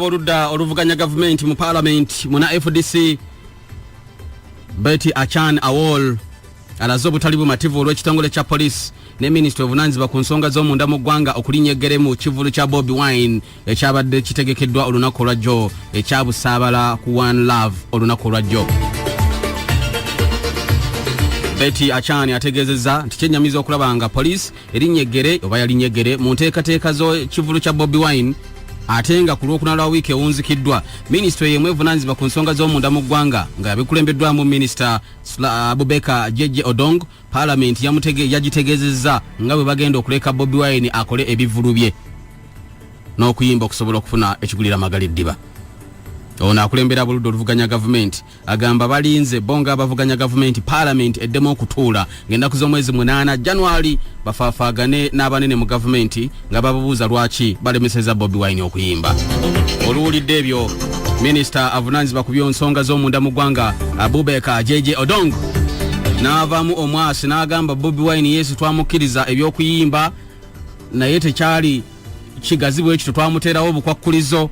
Oludda oluvuganya government mu parliament muna FDC Betty Achan Awol alazo butali bumativu olw'ekitongole kya police ne minister of Nanziba ku nsonga z'omunda mu ggwanga okulinnyeggere mu kivulu kya Bobiwine ekyabadde kitegekeddwa olunaku olwajjo ekyabusaabala ku One Love olunaku olwajjo. Betty Achan ategeezezza nti kyennyamiza okulaba nga police erinnyegere oba yalinnyegere mu nteekateeka z'ekivulu kya Bobiwine atenga ku lwokuna lwa wiiki ewunzikiddwa. Ministry yemwe Nanziba ku nsonga z'omunda mu ggwanga nga yabikulembeddwamu Minister Abubeka Jeje Odong. Parliament yagitegeezezza nga bwe bagenda okuleka Bobiwine akole ebivulu bye n'okuyimba okusobola okufuna ekigulira magaliddiba. Ono akulembera buludde oluvuganya government agamba balinze bonga abavuganya government parliament eddemu okutuula ng'ennaku z'omwezi 8 January bafaafaagane n'abanene mu government nga bababuuza lwaki balemeseza Bobiwine okuyimba. Oluwulidde ebyo Minister avunanzibwa ku by'ensonga z'omunda mu ggwanga Abubeka Jeje Odong n'avaamu omwasi n'agamba Bobiwine Yesu twamukkiriza eby'okuyimba naye tekyali kigazi bwe ekyo twamuteerawo obukwakkulizo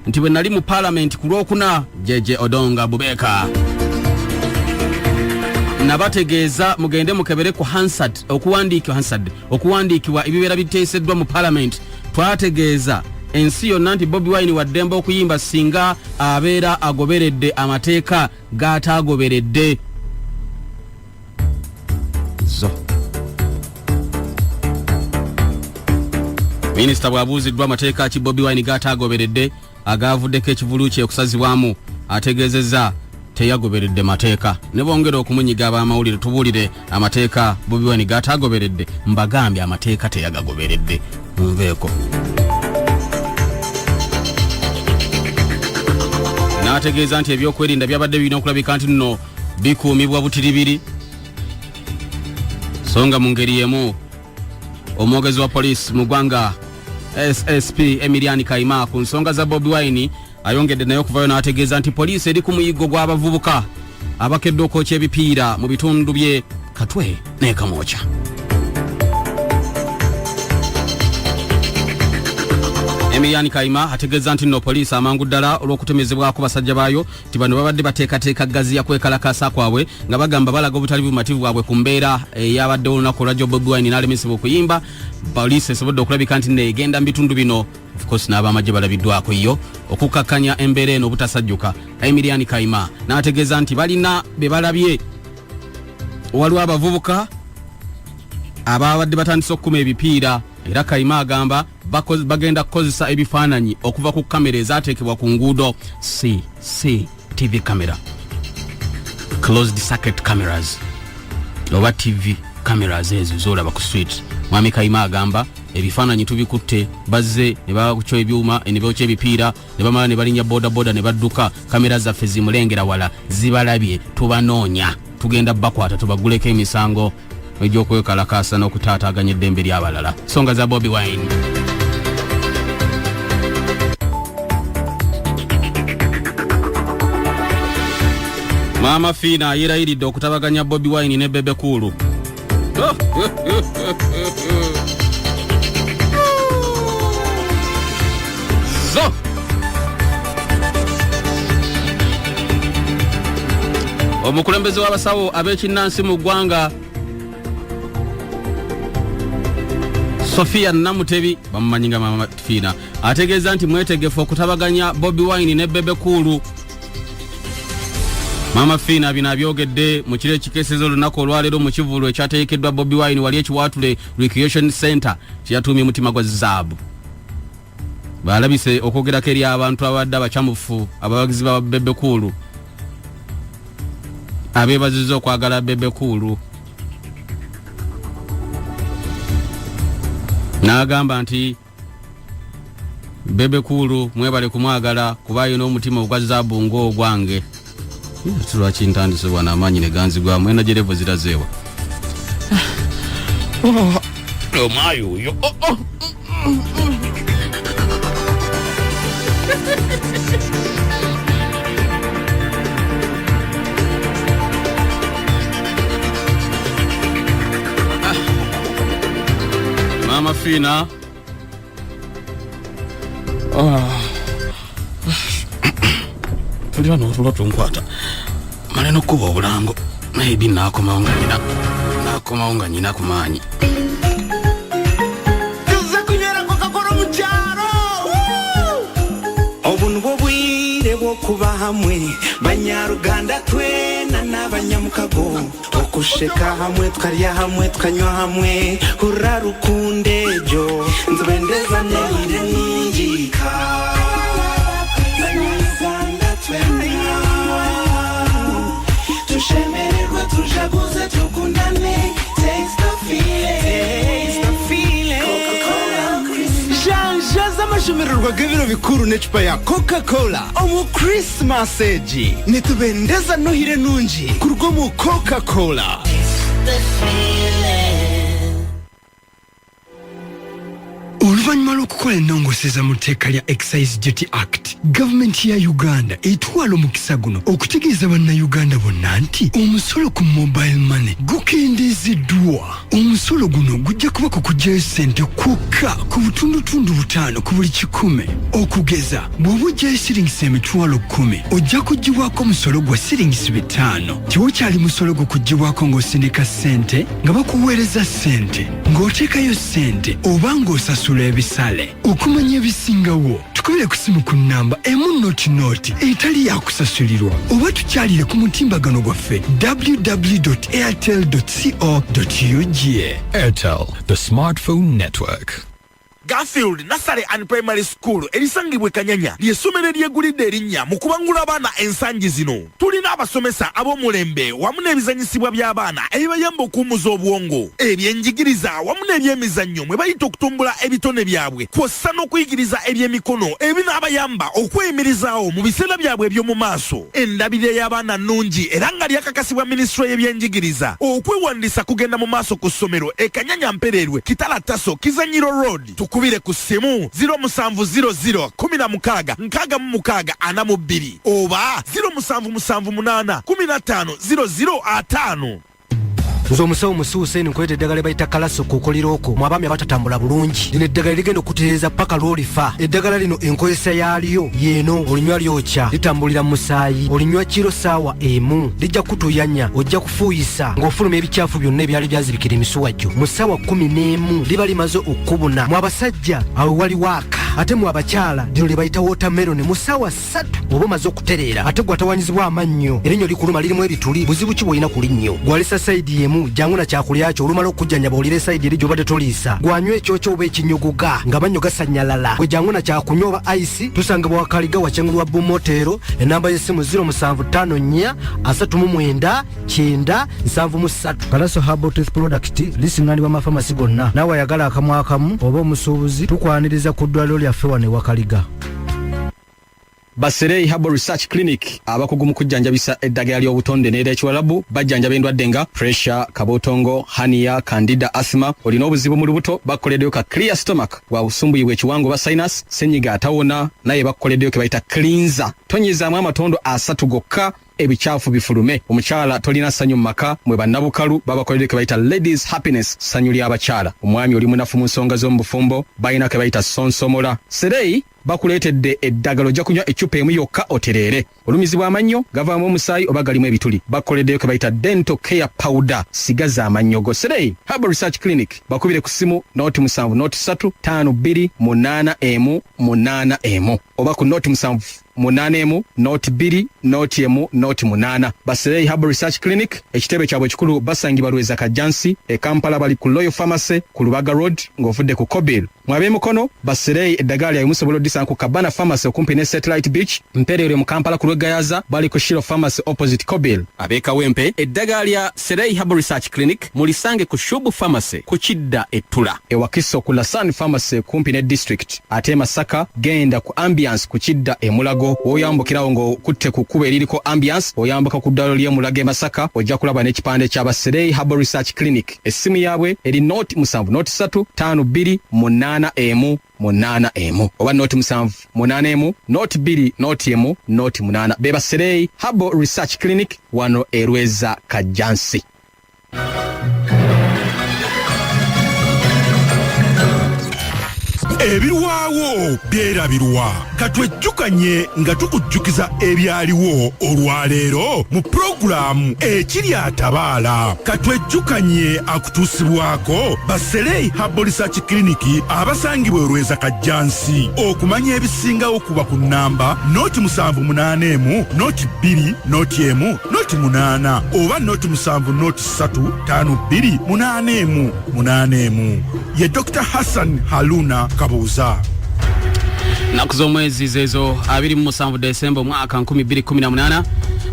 nti bwe nali mu parliament ku lwokuna. Jeje Odong Abubeka nabategeeza mugende mukebere ku Hansard okuwandiikibwa ebibeera biteeseddwa mu parliament. Twategeeza ensi yonna nti Bobiwine waddemba okuyimba singa abeera agoberedde amateeka g'ataagoberedde. Minisita bw'abuuziddwa amateeka ki Bobiwine g'ataagoberedde agavuddeko ekivulu kye okusazibwamu ategeezezza teyagoberedde mateeka. Ne bongera okumunyiga ab'amawulire tubuulire amateeka Bobiwine g'ataagoberedde mbagambye amateeka teyagagoberedde. Munveeko. N'ategeeza nti ebyokwerinda byabadde birina okulabika nti nno bikuumibwa butiribiri. Songa mu ngeri yemu omwogezi wa police mu ggwanga SSP Emiliani Kaima ku nsonga za Bobiwine ayongedde nayo okuvayo n'ategeeza nti police eri ku muyiggo gw'abavubuka abakedde okwokya ebipiira mu bitundu bye Katwe ne Kamwokya. Emiliani Kaima ategeeza nti nno police amangu ddala olw'okutemezebwako basajja baayo nti bano babadde bateekateeka gazi ya kwekalakaasa kwabwe nga bagamba balaga obutali bumativu bwabwe ku mbeera eyabadde olunaku olwajjo Bobiwine n'alemesebwa okuyimba. Police esobodde okulabika nti neegenda mu bitundu bino of course n'abamagye balabiddwako yo okukakkanya embeera eno obutasajjuka. Emiliani Kaima n'ategeeza nti balina be balabye waliwo abavubuka ababadde batandise okukuma ebipiira era Kaima agamba bagenda kukozesa ebifaananyi okuva ku kamera ezaateekebwa ku nguudo TV camera, closed circuit cameras oba TV cameras ezo zolaba ku street. Mwami Kaima agamba ebifaananyi tubikutte bazze ne bakucyo ebyuma ne baokya ebipiira ne bamala ne balinya boda ne badduka. Kamera zaffe zimulengera wala zibalabye tubanoonya tugenda bakwata tubaguleko emisango egy'okwekalakaasa n'okutaataaganya eddembe ly'abalala. Nsonga za Bobiwine. Maama Fiina ayirayiridde okutabaganya Bobiwine ne Bebekulu. Omukulembeze w'abasawo ab'ekinnansi mu ggwanga Sofia Namutebi bamumanyi nga Maama Fiina ategeeza nti mwetegefu okutabaganya Bobiwine ne Bebekulu. Maama Fiina bino abyogedde mu kiro ekikeeseza olunaku olwaleero mu kivulu ekyateekeddwa Bobiwine wali ekiwaatule Recreation Center kyeyatuumye mutima gwa zaabu. Balabise okwogerako eri abantu abadde abacamufu abawagizi ba Bebekulu abeebazizza okwagala Bebekulu. N'agamba nti Bebekulu mwebale kumwagala kuba alina omutima ogwa zaabu ng'ogwange. Lwaki ntandisibwa n'amaanyi ne ganzigwamu ena gyerevo zirazeewa. Omwayi oyo Maama Fiina tuli wano tulo tunkwata maleno kuba obulango maybe nakomawo nga nyina kumanyi tuze kunywera Coca-Cola mu kyalo obunu bwobwire bwokuba hamwe banyaruganda twena n'abanyamukago okusheka hamwe tukarya hamwe tukanywa hamwe hurra rukundejo nzobendeza nehire ninjika banyaruganda twena tushemererwe tujaguze tukundane taste the feeling Coca-Cola Christmas amashumirwa g'ibiro bikuru n'ecupa ya Coca-Cola omu Christmas eji nitubendeza nohire nungi kurwo mu Coca-Cola Oluvannyuma lw'okukola ennongoosereza mu tteeka lya Excise Duty Act, gavumenti ya Uganda etwala omukisa guno okutegeeza bannayuganda bonna nti omusolo ku mobile money gukendeezeddwa. Omusolo guno gujja kuba kukuggyayo ssente kwokka ku butundutundu 5 ku buli 100. Okugeza bw'oba oggyayo siringisi emitwalo 10 ojja kuggibwako omusolo gwa siringisi 5. Tiwokyali musolo gukuggyibwako ng'osindika ssente nga bakuweereza ssente ng'oteekayo ssente oba ng'osasula ebisale. Okumanya ebisingawo tukubire ku simu ku nnamba emu etali yakusasulirwa oba tukyalire ku mutimbagano gwaffe www.airtel.co.ug. Airtel, the smartphone network. Garfield Nursery and Primary School erisangibwe Kanyanya ly'essomero eryegulidde erinnya mu kubangula abaana ensangi zino. Tulina abasomesa ab'omulembe wamu n'ebizanyisibwa by'abaana ebibayamba okuwummuza obwongo, ebyenjigiriza wamu n'ebyemizannyo mwe bayita okutumbula ebitone byabwe kw'ossa n'okuyigiriza ebyemikono ebinaabayamba okweyimirizaawo mu biseera byabwe eby'omu maaso. Endabirira y'abaana nnungi era nga lyakakasibwa Minisitule y'ebyenjigiriza. Okwewandiisa kugenda mu maaso ku ssomero e Kanyanya Mpererwe Kitala Taso Kizanyiro Road. Tukubire ku ssimu 0700 16 66 42 oba 0778 15 00 Nze omusawo musuuse nkwete eddagala bayita kalaso kukoliroko mu abaami abatatambula bulungi. Lino eddagala ligenda okutereeza paka lw'olifa. Eddagala lino enkozesa yaalyo yeeno olinywa lyokya litambulira mu musaayi olinywa kiro saawa emu lijja kutuyanya ojja kufuuyisa ng'ofuluma ebicaafu byonna ebyali byazibikira emisuwa gyo mu ssaawa 11 liba limaze okubuna. Mu abasajja awo wali waaka ate mu abakyala lino lye bayita watermelon mu ssaawa 3 oba omaze okutereera ate gwatawanyizibwa amannyo erinnyo likuluma lirimu ebituli buzibu ki bw'olina ku linnyo gwalisa sayidi emu jangu na kyakulya kyo olumala okujjanyaba olire sayidi eri gy'obadde toliisa gwanywa ekyokyo oba ekinyogoga nga mannyo gasanyalala gwe jangu na kyakunywa oba ice tusangibwa wakaliga wakyengulwa bumotero enamba y'essimu 0754 39 973. Kalaso Herbal Tooth Product lisinganibwa amafamasi gonna naawe ayagala akamu akamu oba omusuubuzi tukwaniriza ku ddwaliro lyaffe wano ewakaliga. Baserei Herbal Research Clinic abakugu mu kujjanjabisa eddagala ly'obutonde n'ery'ekiwalabu bajjanjaba endwadde nga pressure, kabotongo, hernia, candida, asthma. Olina obuzibu mu lubuto bakoleddeyo ka clear stomach bwa busumbuyibwa ekiwango ba sinus senyiga atawona naye bakoleddeyo ke bayita cleanser. Tonyezaamu amatondo 3 gokka ebicaafu bifulume. Omukyala tolina ssanyu mu maka mwe bannabukalu babakoledde ke bayita ladies happiness ssanyu ly'abakyala. Omwami oli munafu mu nsonga z'omu bufumbo balina ke bayita sonsomola. Serei bakuleetedde eddagala ojja kunywa eccupa emu yokka otereere. Olumizibwa amannyo gavaamu omusaayi oba galimu ebituli bakoleddeyo ke bayita dental care powder sigaza amannyo go. Serei Herbal Research Clinic bakubire ku ssimu 07 52 8 oba ku 07 8 2 8 Baserei Herbal Research Clinic ekitebe kyabwe ekikulu basangibwa Lweza Kajansi e Kampala bali ku Royal Pharmacy ku Lubaga Road ng'ovudde ku Kobil. Mwabe mukono Baserei eddagala lya musobola odisa ku Kabana Pharmacy okumpi ne Satellite Beach Mperere mu Kampala ku Lwegayaza bali ku Shiro Pharmacy opposite Kobil. Abeka Wempe eddagala lya Serei Herbal Research Clinic mulisange ku Shubu Pharmacy ku Kidda Ettula ewakiso ku Lasan Pharmacy kumpi ne District ate Masaka genda ku Ambiance ku Kidda Emulago oyambukirawo ngo kutte ku kuba eririko Ambiance oyambuka ku ddalo lya Mulage Masaka ojja kulaba n'ekipande kya Baserei Herbal Research Clinic. Essimu yaabwe eri 07 52 8 oba 07 8 2 8 be Baserei Herbal Research Clinic wano Lweza Kajansi. ebirwawo byerabirwa katwejjukanye nga tukujjukiza ebyaliwo olwaleero mu pulogulaamu ekiri atabaala katwejjukanye akutuusibwako baserei Herbal Research Clinic abasangibwa olweza kajjansi okumanya ebisingawo kuba ku nnamba noti 781 noti 2 noti 1 noti 8 oba noti 7 noti 3 5 2 8 8 ye Dr. Hassan Haruna Kabuuza. Naku z'omwezi zezo 27 Desemba mwaka 2018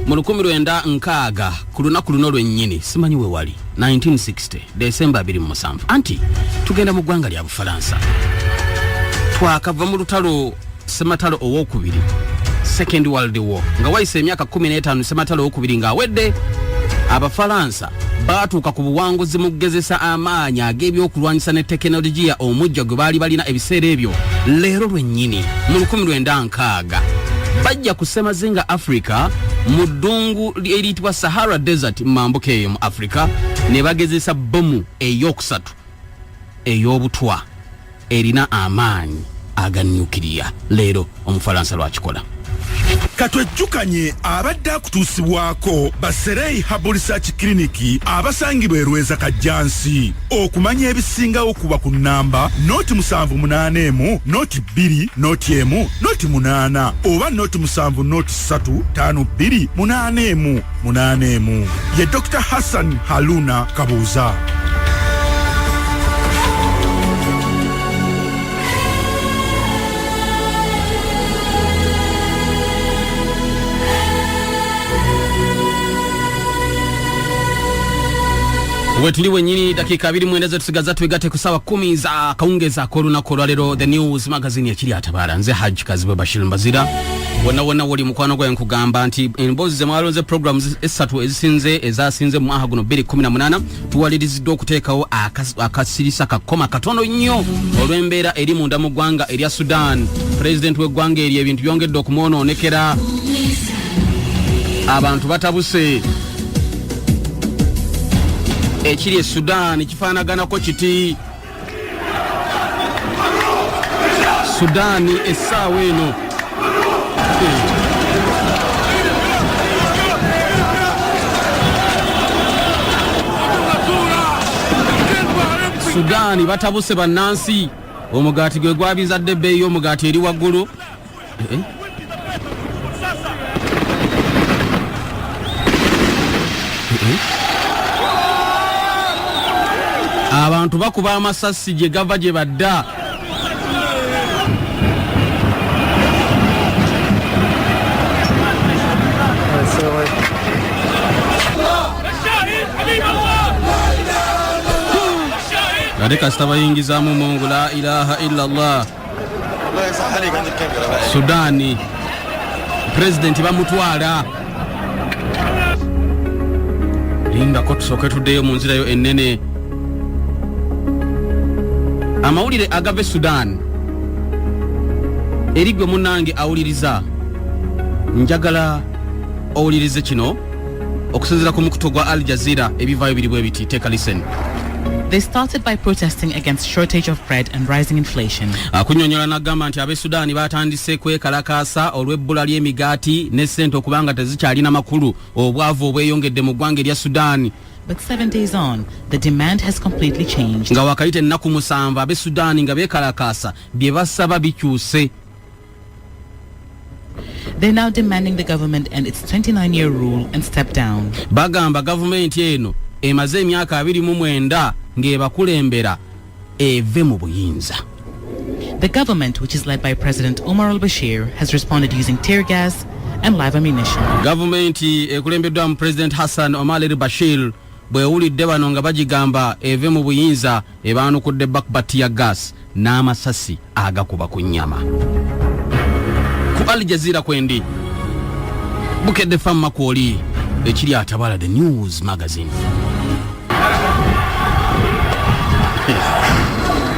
mu 1906 ku lunaku luno lwennyini simanyi we wali 1960 Desemba 27 anti tugenda mu ggwanga lya Bufalansa twakava mu lutalo sematalo owokubiri Second World War nga wayise emyaka 15 sematalo owokubiri nga awedde Abafalansa batuuka ku buwanguzi mu kugezesa amaanyi ag'ebyokulwanyisa ne tekinologiya omujja gwe baali balina ebiseera ebyo leero lwennyini mu 1906 bajja kusemazinga Africa mu ddungu eriyitibwa Sahara Desert mambuka eyo mu Africa ne bagezesa bomu ey'okusatu ey'obutwa erina amaanyi aga nuclear leero Omufalansa lwakikola. Katwejjukanye abadde akutuusibwako baserei Herbal Research Clinic abasangibwa olweza kajjansi okumanya ebisingawo kuba ku nnamba noti 781 noti 2 noti 1 noti 8 oba noti 7 noti 3 5 2 8 8 ye Dr. Hassan Haruna Kabuuza. Wetuli wenyini dakika 2 mwendeze tusigaza tuigate kusawa 10 za kaungeza koruna koralero the news magazine ya chili atabara nze Hajj Kazibe Bashir Mbazira wona woli mukwano gwa nkugamba nti embozi ze mwalonze programs esatu ezisinze ezasinze mu mwaka guno 2018 tuwalirizidde okuteekawo akasirisa kakoma katono nnyo olw'embeera eri munda mu ggwanga erya Sudan. President w'eggwanga eri ebintu byongedde okumwonoonekera abantu batabuse ekiri Sudan kifaanaganako kiti Sudan essaawa eno Sudan batabuse bannansi omugaati gwe gwabizadde ebbeeyi y'omugaati eri waggulu abantu bakuba amasasi gye gava gye badda ate kasita bayingizaamu mungu la ilaha illallah. Sudani president bamutwala lindako tusooke tuddeyo mu nzirayo ennene. Amawulire agave Sudan erigwe munange awuliriza njagala owulirize kino okusinziira ku mukutu gwa Al Jazeera ebivaayo biri bwe biti. Take a listen. They started by protesting against shortage of bread and rising inflation. Akunyonyola n'agamba nti abe Sudan batandise kwekalakaasa olw'ebbula ly'emigaati ne ssente okubanga tezikyalina makulu obwavu obweyongedde mu ggwanga erya Sudan. But 7 days on, the demand has completely changed. Nga wakayita ennaku 7 abe Sudan nga beekalakaasa bye basaba bikyuse. They're now demanding the government end its 29-year rule and step down. Bagamba gavumenti eno emaze emyaka 29 ng'ebakulembera eve mu buyinza. The government, which is led by President Omar al-Bashir, has responded using tear gas and live ammunition. Gavumenti ekulembeddwa mu President Hassan Omar al-Bashir bwewulidde bano nga bagigamba eve mu buyinza ebaanukudde bakbati ya gas n'amasasi agakuba ku nnyama. Ku Al Jazeera kwendi bukedde famma kwoli ekiri atabala the news magazine.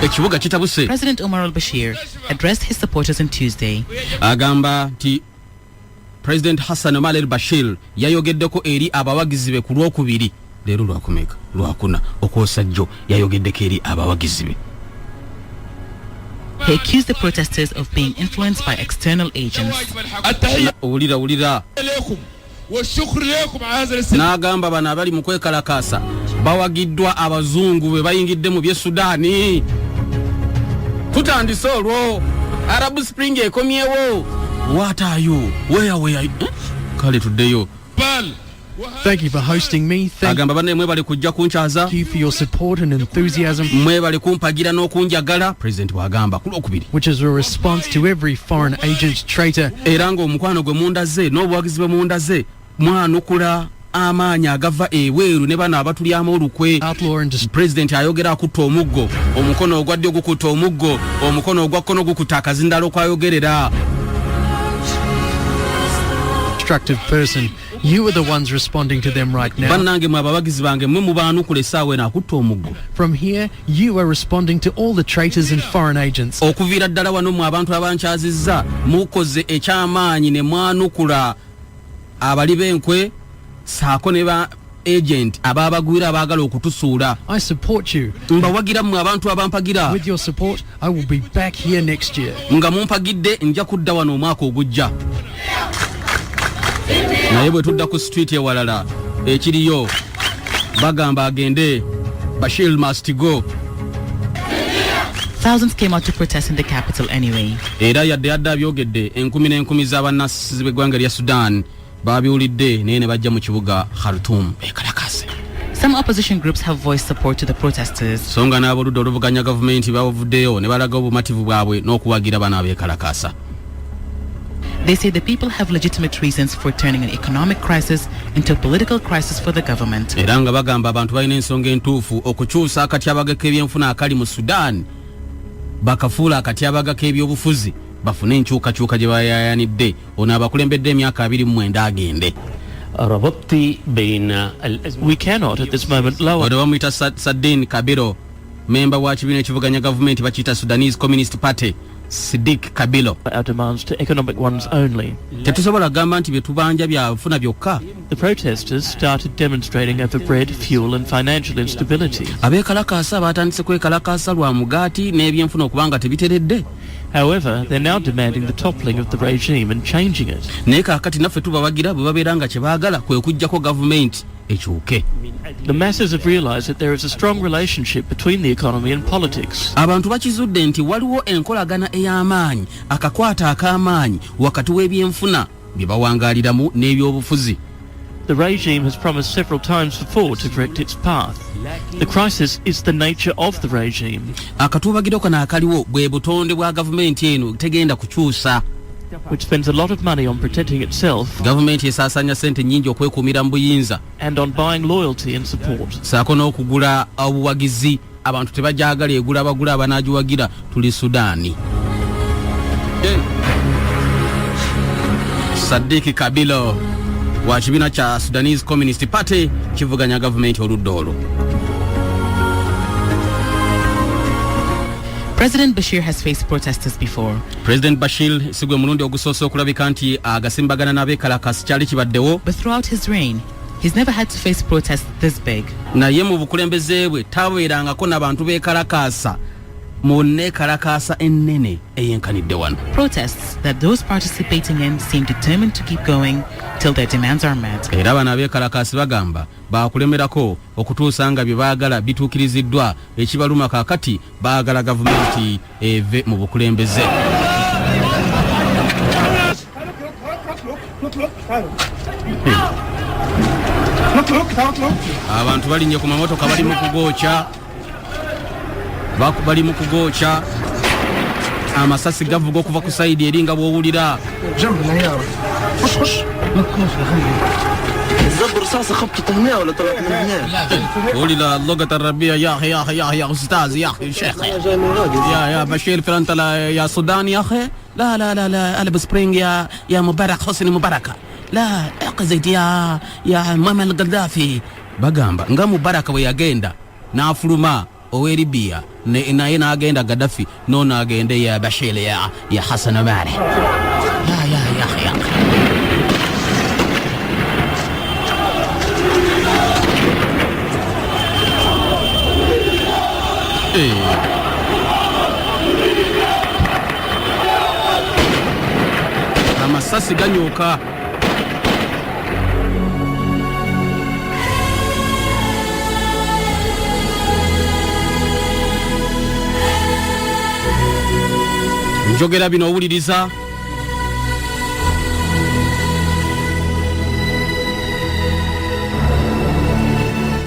Ekibuga kitabuse. President Omar al-Bashir addressed his supporters on Tuesday. Agamba ti President Hassan Omar al-Bashir yayogeddeko eri abawagizi be ku Lwokubiri leero lwakumeka Lwakuna okwosajjo yayogeddeko eri abawagizi be. He accused the protesters of being influenced by external agents. Ulira. N'agamba bano abali mu kwekalakaasa bawagiddwa abazungu bwe bayingidde mu by'e Sudaani. Tutandise olwo Arab Spring ekomyewo. What are you? Where are you? Kale tuddeyo. Thank you for hosting me. Thank Agamba banne mwebale kujja kunchaza. you for your support and enthusiasm, Mwebale kumpagira n'okunjagala. President bw'agamba ku Lwokubiri. which is a response to every foreign agent, traitor, Era ng'omukwano gwe mundaze n'obuwagizi bwe mundaze mwanukula amaanyi agava eweeru ne bano abatulyamu olukwe. outlaw and President ayogera akutta omuggo, omukono ogwa ddyo gukutta omuggo, omukono ogwa kkono gukutta akazindalo kwayogerera. destructive person. You are the ones responding to them right now. Bannange mwe abawagizi bange mmwe mubaanukula essaawa eno akutta omuggo. From here, you are responding to all the traitors and foreign agents. Okuviira ddala wano mu abantu abankyazizza mukoze ekyamaanyi ne mwanukula abali b'enkwe saako ne ba agent ababagwira abaagala okutusuula. I support you. Mbawagira mmwe abantu abampagira. With your support, I will be back here next year. Nga mumpagidde nja kudda wano omwaka ogujja. Naye bwe tudda ku street ewalala ekiriyo bagamba agende. Bashir must go. Thousands came out to protest in the capital anyway. Era yadde abyogedde enkumi n'enkumi z'abannasi b'eggwanga lya Sudan babiwulidde naye ne bajja mu kibuga Khartoum bekalakase. Some opposition groups have voiced support to the protesters. So nga n'aboludde oluvuganya gavumenti bavuddeyo ne balaga obumativu bwabwe n'okuwagira bano abeekalakasa. They say the people have legitimate reasons for turning an economic crisis into a political crisis for the government. Era nga bagamba abantu balina ensonga entuufu okukyusa akatyabaga k'ebyenfuna akali mu Sudan bakafuula akatyabaga k'ebyobufuzi bafune enkyukakyuka gye bayayanidde. Ono abakulembedde emyaka 29 agende. We cannot at this moment lower. Ono bamuyita Sadin Kabilo, memba wa kibiina ekivuganya gavumenti bakiyita Sudanese Communist Party. Siddiq Kabilo. Our demands to economic ones only. Tetusobola gamba nti bye tubanja byafuna byokka. The protesters started demonstrating over bread, fuel and financial instability. Abeekalakaasa batandise kwekalakaasa lwa mugaati n'ebyenfuna okubanga tebiteredde. However, they're now demanding the toppling of the regime and changing it. Naye kaakati naffe tubawagira bwe babeera nga kye baagala kwe kujjako gavumenti ekyuke. The masses have realized that there is a strong relationship between the economy and politics. Abantu bakizudde nti waliwo enkolagana ey'amaanyi akakwata ak'amaanyi wakati w'ebyenfuna bye bawangaaliramu n'ebyobufuzi. The regime has promised several times before to correct its path. The crisis is the nature of the regime. Akatuubagiro kano akaliwo bwe butonde bwa gavumenti eno tegenda kukyusa. Which spends a lot of money on protecting itself. Gavumenti esaasanya ssente nnyingi okwekuumira mu buyinza. And on buying loyalty and support. Saako n'okugula obuwagizi. Abantu tebajaagala egula abagula abanaagiwagira tuli Sudaani. Saddiq Kabilo wa kibiina kya Sudanese Communist Party kivuganya gavumenti oludda olwo. President Bashir has faced protesters before. President Bashir sigwe mulundi ogusoose okulabika nti agasimbagana n'abeekalakasi kyali kibaddewo. But throughout his reign, he's never had to face protests this big. Naye mu bukulembeze bwe tabeerangako n'abantu beekalakaasa mu nneekalakaasa ennene eyenkanidde wano. Protests that those participating in seem determined to keep going till their demands are met. Era bano abeekalakaasi bagamba baakulemerako okutuusa nga bye baagala bituukiriziddwa. Ekibaluma kaakati baagala gavumenti eve mu bukulembeze. Abantu balinnye ku mamotoka bali mu kugookya. Bali mu kugookya. Amasasi gavuga okuva ku sayidi eri nga bw'owulira. ولد اللغة العربية يا أخي يا أخي يا أخي يا أستاذ يا أخي شيخ يا بشير في أنت يا سودان يا أخي لا لا لا لا ألب سبرينج يا مبارك حسني مباركة لا اقزيت يا ماما القذافي bagamba nga Mubaraka we yagenda n'afuluma ow'Eribiya naye n'agenda Gaddafi n'ono agende ya Bashir ya Hassan Omar ya amagasi ganyuka. Njogera bino owuliriza.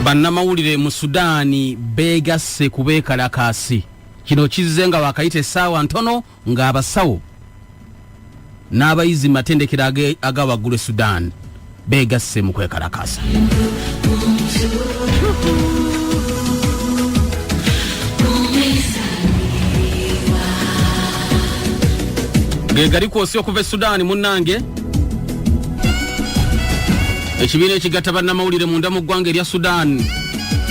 Bannamawulire mu Sudaani beegasse ku beekalakaasi. Kino kizze nga wakayita essaawa ntono ng'abasawo n'abayizi matendekero agawaggulu e Sudan beegasse mu kwekalakaasa. Gegali kwosi okuva e Sudan munnange. Ekibiina ekigatta bannamawulire munda mu ggwanga erya Sudan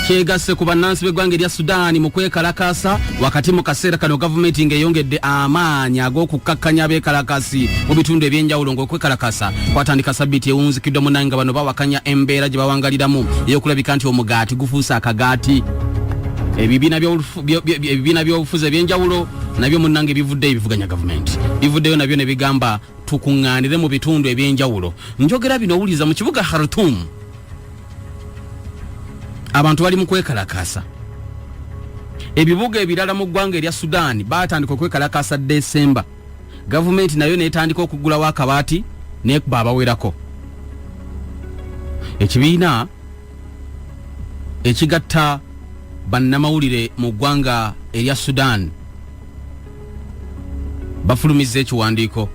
kyegasse ku bannansi b'eggwanga erya Sudan mu kwekalakaasa wakati mu kaseera kano gavumenti ng'eyongedde amaanyi ag'okukkakkanya abeekalakaasi mu bitundu ebyenjawulo ng'okwekalakaasa kwatandika sabbiiti ewunzikiddwa munnange nga bano bawakanya embeera gye bawangaliramu ey'okulabika nti omugaati gufuuse akagaati. Ebibiina by'obufuzi ebyenjawulo nabyo munnange bivuddeyo bivuganya gavumenti. Bivuddeyo nabyo ne bigamba tukuŋŋaanire mu bitundu ebyenjawulo. Njogera bino owuliriza mu kibuga Khartoum abantu bali mu kwekalakaasa. Ebibuga ebirala mu ggwanga erya Sudan baatandika okwekalakaasa Desemba. Gavumenti nayo neetandika okugulawo akabaati n'ekuba abawerako. Ekibiina ekigatta bannamawulire mu ggwanga erya Sudan bafulumizza ekiwandiiko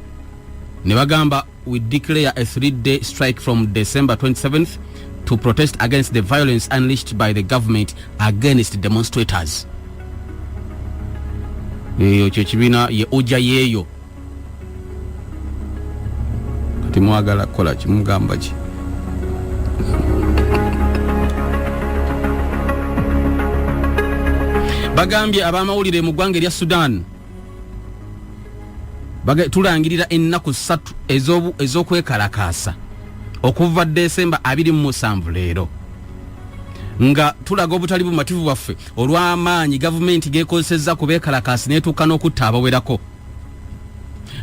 ne bagamba we declare a 3-day strike from December 27th to protest against the violence unleashed by the government against demonstrators. Eyo kyekibiina ye oja yeeyo kati mwagala kola kimugamba ki. Bagambye abamawulire mu ggwanga erya Sudan tulangirira ennaku 3 ez'okwekalakaasa okuva Desemba 27 leero nga tulaga obutali bumativu bwaffe olw'amaanyi gavumenti gekozesezza ku beekalakaasi n'etuuka n'okutta abawerako.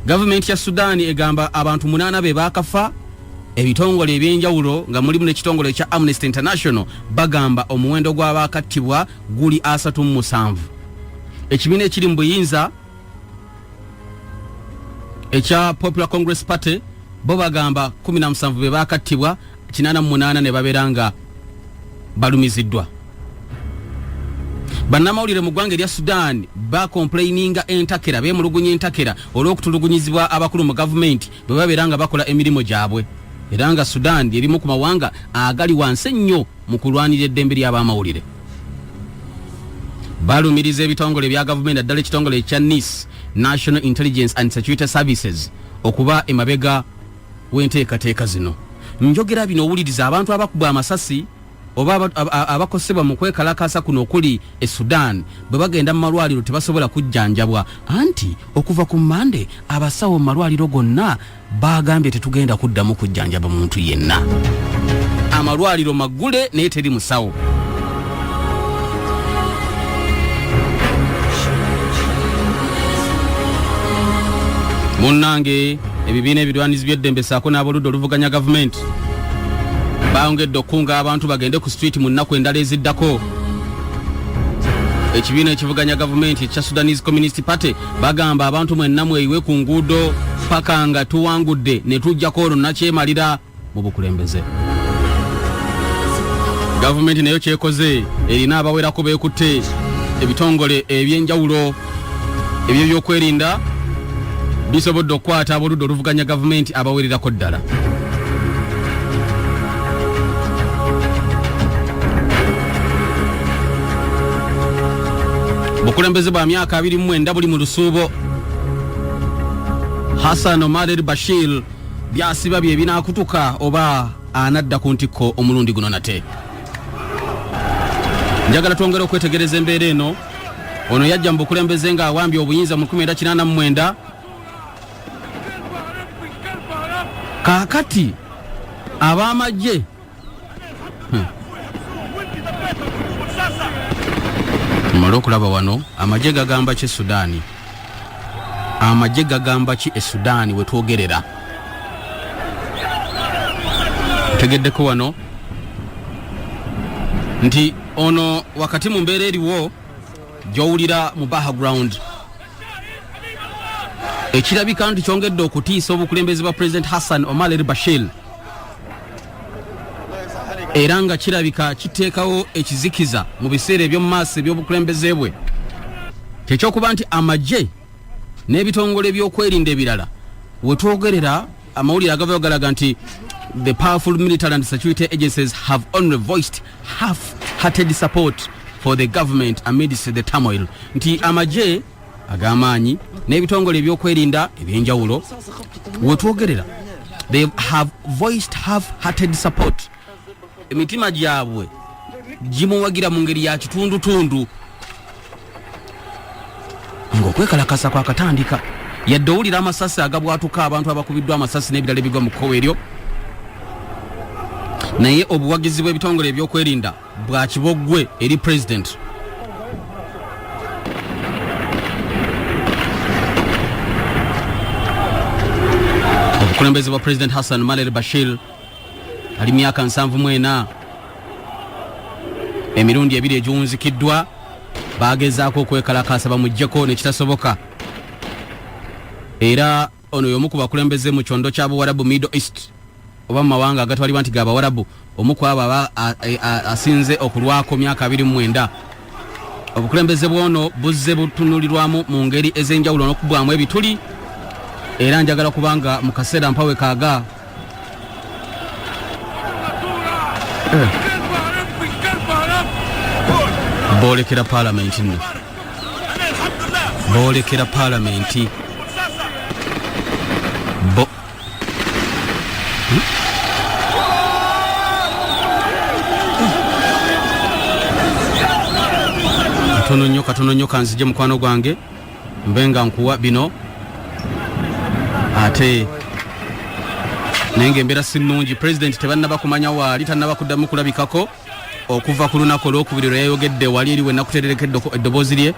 Gavumenti ya Sudan egamba abantu 8 be baakafa. Ebitongole ebyenjawulo nga mulimu n'ekitongole kya Amnesty International bagamba omuwendo gw'abaakattibwa guli 37. Ekibiina ekiri mu buyinza ekya Popular Congress Party bo bagamba 17 be baakattibwa, 88 ne babeeranga balumiziddwa. Bannamawulire mu ggwanga erya Sudan bakomplaininga entakera beemulugunya entakera olw'okutulugunyizibwa abakulu mu gavumenti bwe babeeranga bakola emirimu gyabwe. Era nga Sudan erimu ku mawanga agali wansi ennyo mu kulwanira eddembe ly'abamawulire. Balumiriza ebitongole bya gavumenti ddala ekitongole ekya NIS, National Intelligence and Security Services okuba emabega w'enteekateeka zino. Njogera bino owuliriza abantu abakuba amasasi oba abakosebwa mu kwekalakaasa kuno okuli e Sudan bwe bagenda mu malwaliro tebasobola kujjanjabwa anti okuva ku Mande abasawo mu malwaliro gonna bagambye tetugenda kuddamu kujjanjaba muntu yenna. Amalwaliro maggule naye teri musawo. Munnange ebibiina ebirwanizi by'eddembe saako n'aboludde oluvuganya gavumenti baongedde okunga abantu bagende ku street mu nnaku endala eziddako. Ekibiina ekivuganya gavumenti ekya Sudanese Communist Party bagamba abantu mwenna mweyiwe ku nguudo paka nga tuwangudde ne tujjako olwo nakyemalira mu bukulembeze. Gavumenti nayo kyekoze erina abawerako beekutte ebitongole ebyenjawulo ebyo by'okwerinda bisobodde okukwata aboludde oluvuganya gavumenti abawererako ddala. Bukulembeze bwa myaka 29 buli mu lusuubo Hassan Omar el-Bashir byasiba bye binaakutuka oba anadda ku ntikko omulundi guno nate. Njagala twongere okwetegereza embeera eno. Ono yajja mu bukulembeze nga awambye obuyinza mu 1989 kaakati ab'amagye mmala okulaba wano amagye gagamba ki Sudaani. Amagye gagamba ki e Sudaani we twogerera. Tegeddeko wano nti ono wakati mu mbeera eriwo gy'owulira mu background ekirabika nti kyongedde okutiisa obukulembeze bwa President Hassan Omar al-Bashir era nga kirabika kiteekawo ekizikiza mu biseera eby'omu maaso eby'obukulembeze bwe kyekyokuba nti amagye n'ebitongole by'okwerinda ebirala wetwogerera amawulire agavayo galaga nti the powerful military and security agencies have only voiced half-hearted support for the government amidst the turmoil. Nti amagye agamaanyi n'ebitongole ebyokwerinda ebyenjawulo wetwogerera they have voiced half-hearted support. Emitima gyabwe gimuwagira mu ngeri ya kitundutundu ng'okwekalakasa kwakatandika yadde owulira amasasi agabwatuka abantu abakubiddwa amasasi n'ebirala ebigwa mu kkowe eryo naye obuwagizi bw'ebitongole ebyokwerinda bwa kiboggwe eri president. Obukulembeze bwa President Hassan Omar al-Bashir ali myaka 74 emirundi ebiri egiwunzikiddwa bagezaako okwekalakasa bamuggyeko nekitasoboka era ono y'omu ku bakulembeze mu kyondo ky'Abawarabu Middle East oba mu mawanga agatwalibwa nti g'Abawarabu omu ku abo asinze okulwako myaka 29. Obukulembeze bwono buzze butunulirwamu mu ngeri ez'enjawulo n'okubwamu ebituli era njagala kubanga mu kaseera mpawe kaaga boolekera parliament nno boolekera parliament katono nnyo kanzije mukwano gwange mbenga nkuwa bino ate nenge mbera sinnungi president tebannaba kumanya waali tannaba kuddamu kulabikako okuva ku lunaku olwokubiri lwe yayogedde wali eriwe nakutererekedde eddoboozi lye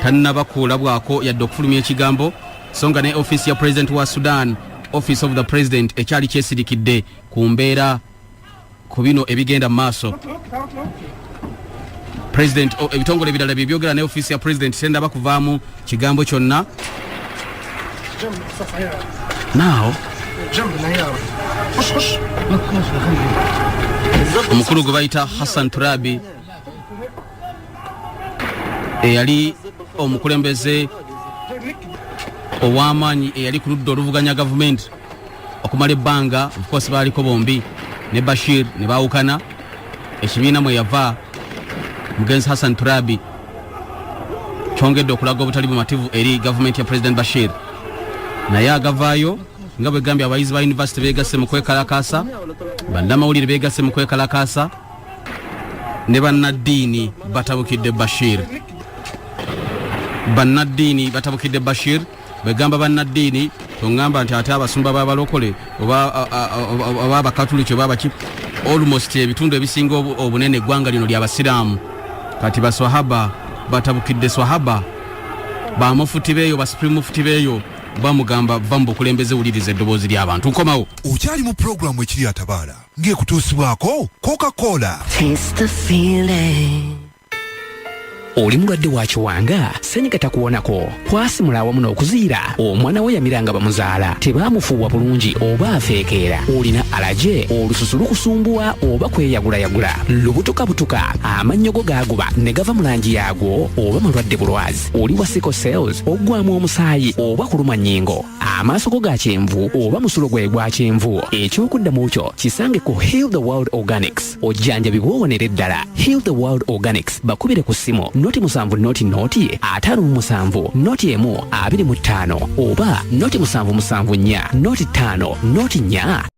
tannaba kulabwako yadde okufulumya ekigambo so nga ne office ya president wa Sudan office of the president ekyali kyesirikidde ku mbeera ku bino ebigenda mu maaso. President ebitongole ebirala by'ebyogera ne office ya president tendaba kuvaamu kigambo kyonna. Now omukulu gwe bayita Hassan Turabi eyali omukulembeze ow'amaanyi eyali ku ludda oluvuganya gavumenti okumala ebbanga of course baaliko bombi ne Bashir ne baawukana ekibiina mwe yava mugenzi Hassan Turabi kyongedde okulaga obutali bumativu eri gavumenti ya President Bashir naye agavaayo nga bwe gambye abayizi ba university beegasse mu kwekalakaasa bannamawulire beegasse mu kwekalakaasa ne bannaddiini batabukidde Bashir. Bannaddiini batabukidde Bashir begamba bannaddiini tongamba nti ate abasumba b'abalokole oba abakatuliki oba abaki almost ebitundu ebisinga obunene eggwanga lino ly'abasiraamu kati baswahaba batabukidde swahaba bamufuti beeyo basupreme mufuti beeyo bamugamba vambo kulembeze ulirize eddoboozi ly'abantu nkomawo. Okyali mu programu ekiri atabaala ng'ekutuusibwako Coca-Cola. Taste the feeling. Oli mulwadde wa kiwanga senyiga takuwonako kwasimula awamu n'okuziira omwana we yamiranga bamuzaala tebaamufuuwa bulungi oba afeekeera olina alaje olususu lukusumbuwa oba kweyagulayagula lubutukabutuka amannyo go gaaguba ne gava mu langi yaagwo oba mulwadde bulwazi oli wa sickle cells oggwamu omusaayi oba kuluma nnyingo amaaso go ga kyenvu oba musulo gwe gwa kyenvu ekyokuddamu kyo kisange ku Heal the World Organics ojjanjabi bw'owonera ddala. Heal the World Organics bakubire ku ssimu noti 7 noti 5 noti 1 25 oba noti 7 4 noti 5 noti 4